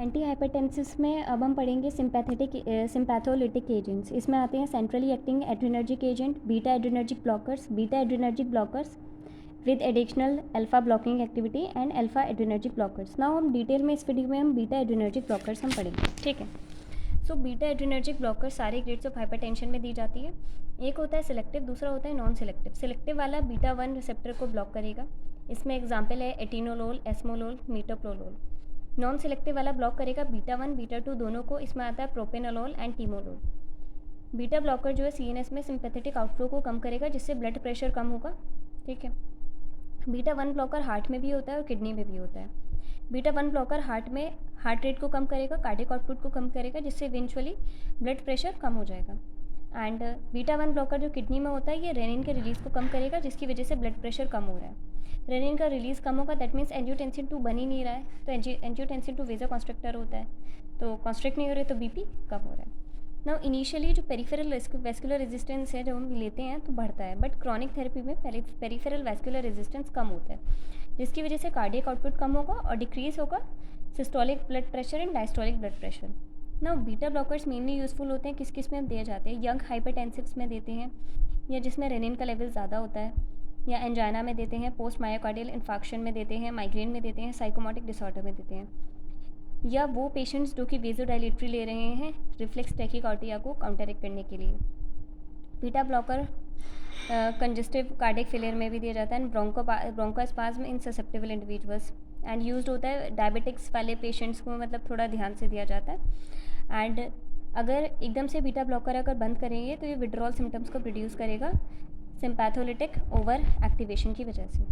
Anti हाइपरटेंसिस में अब हम पढ़ेंगे सिम्पैथोलिटिक एजेंट्स। इसमें आते हैं centrally acting adrenergic agent, beta adrenergic blockers with additional alpha blocking activity and alpha adrenergic blockers. Now हम डिटेल में इस वीडियो में हम बीटा एड्रेनर्जिक ब्लॉकर्स हम पढ़ेंगे, ठीक है। सो बीटा एड्रेनर्जिक ब्लॉकर्स सारे ग्रेड्स ऑफ हाइपरटेंशन में दी जाती है। एक होता है सिलेक्टिव, दूसरा होता है नॉन सिलेक्टिव। सिलेक्टिव वाला बीटा 1 रिसेप्टर को ब्लॉक करेगा। इसमें एग्जाम्पल है एटिनोलोल, एस्मोलोल, मीटोप्रोलोल। नॉन सिलेक्टिव वाला ब्लॉक करेगा बीटा 1 बीटा 2 दोनों को। इसमें आता है propranolol and timolol. Beta blocker जो है सीएनएस में सिंपैथेटिक आउटफ्लो को कम करेगा, जिससे ब्लड प्रेशर कम होगा, ठीक है। बीटा 1 ब्लॉकर हार्ट में भी होता है और किडनी में भी होता है। बीटा 1 ब्लॉकर हार्ट रेट को कम करेगा, कार्डियक आउटपुट को कम करेगा, जिससे इवेंचुअली ब्लड प्रेशर कम हो जाएगा। एंड बीटा 1 ब्लॉकर जो किडनी में होता है ये रेनिन के रिलीज़ को कम करेगा, जिसकी वजह से ब्लड प्रेशर कम हो रहा है। रेनिन का रिलीज़ कम होगा, दैट मीन्स एंजियोटेंसिन 2 बन ही नहीं रहा है, तो एंजियोटेंसिन 2 वेजो कॉन्स्ट्रक्टर होता है, तो कॉन्स्ट्रक्ट नहीं हो रहे तो बीपी कम हो रहा है। नाउ इनिशियली जो पेरिफेरल वैस्कुलर रेजिस्टेंस है जब हम लेते हैं तो बढ़ता है, बट क्रॉनिक थेरेपी में पेरिफेरल वैस्कुलर रेजिस्टेंस कम होता है, जिसकी वजह से कार्डियक आउटपुट कम होगा और डिक्रीज होगा systolic blood pressure and diastolic blood pressure. Now beta blockers mainly useful होते हैं किस किस में हम दिए जाते हैं, यंग हाइपरटेंसिव्स में देते हैं, या जिसमें रेनिन का लेवल ज़्यादा होता है, या एंजाइना में देते हैं, पोस्ट मायोकार्डियल इन्फाक्शन में देते हैं, माइग्रेन में देते हैं, साइकोमोटिक डिसऑर्डर में देते हैं, या वो पेशेंट्स जो कि वेजोडाइलेटरी ले रहे हैं रिफ्लेक्स टैकीकार्डिया को काउंटरएक्ट करने के लिए। Beta blocker congestive cardiac failure में भी दिया जाता है, and bronchospasm in susceptible individuals, and used होता है डायबिटिक्स वाले पेशेंट्स को, मतलब थोड़ा ध्यान से दिया जाता है। एंड अगर एकदम से बीटा ब्लॉकर अगर बंद करेंगे तो ये विड्रॉल सिम्टम्स को प्रोड्यूस करेगा सिम्पैथोलिटिक ओवर एक्टिवेशन की वजह से।